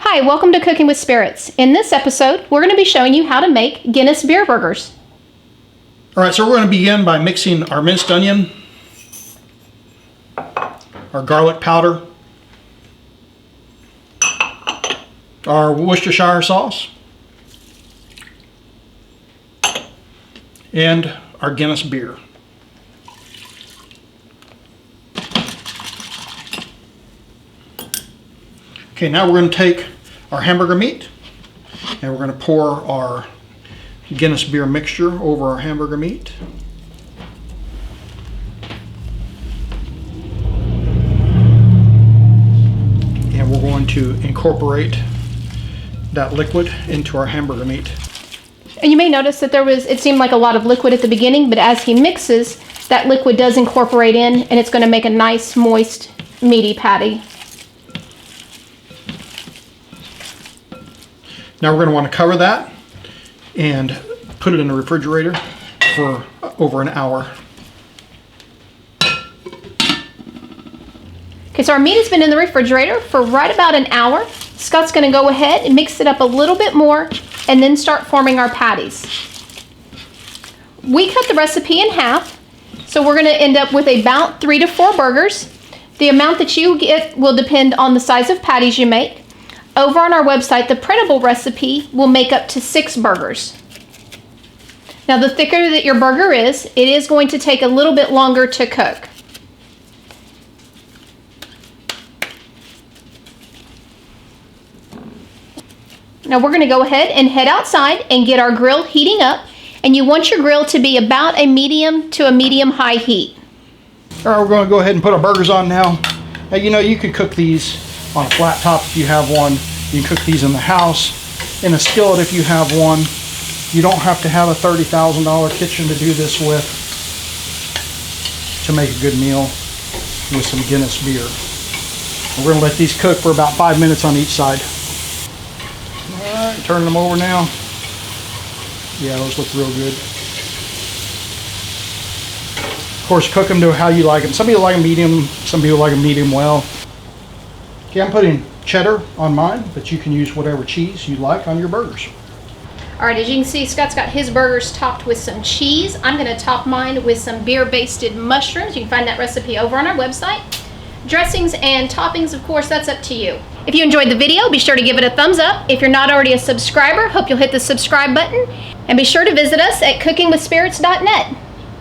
Hi, welcome to Cooking with Spirits. In this episode, we're going to be showing you how to make Guinness beer burgers. All right, so we're going to begin by mixing our minced onion, our garlic powder, our Worcestershire sauce, and our Guinness beer. Okay, now we're going to take our hamburger meat and we're going to pour our Guinness beer mixture over our hamburger meat. And we're going to incorporate that liquid into our hamburger meat. And you may notice that it seemed like a lot of liquid at the beginning, but as he mixes, that liquid does incorporate in and it's going to make a nice, moist, meaty patty. Now we're going to want to cover that and put it in the refrigerator for over an hour. Okay, so our meat has been in the refrigerator for right about an hour. Scott's going to go ahead and mix it up a little bit more and then start forming our patties. We cut the recipe in half, so we're going to end up with about 3 to 4 burgers. The amount that you get will depend on the size of patties you make. Over on our website, the printable recipe will make up to 6 burgers. Now, the thicker that your burger is, it is going to take a little bit longer to cook. Now we're going to go ahead and head outside and get our grill heating up, and you want your grill to be about a medium to a medium-high heat. All right, we're going to go ahead and put our burgers on now. Now, you know, you could cook these on a flat top if you have one. You can cook these in the house, in a skillet if you have one. You don't have to have a $30,000 kitchen to do this with, to make a good meal with some Guinness beer. We're going to let these cook for about 5 minutes on each side. All right, turning them over now. Yeah, those look real good. Of course, cook them to how you like them. Some people like them medium, some people like them medium well. Okay, I'm putting cheddar on mine, but you can use whatever cheese you like on your burgers. All right, as you can see, Scott's got his burgers topped with some cheese. I'm going to top mine with some beer-basted mushrooms. You can find that recipe over on our website. Dressings and toppings, of course, that's up to you. If you enjoyed the video, be sure to give it a thumbs up. If you're not already a subscriber, hope you'll hit the subscribe button. And be sure to visit us at cookingwithspirits.net.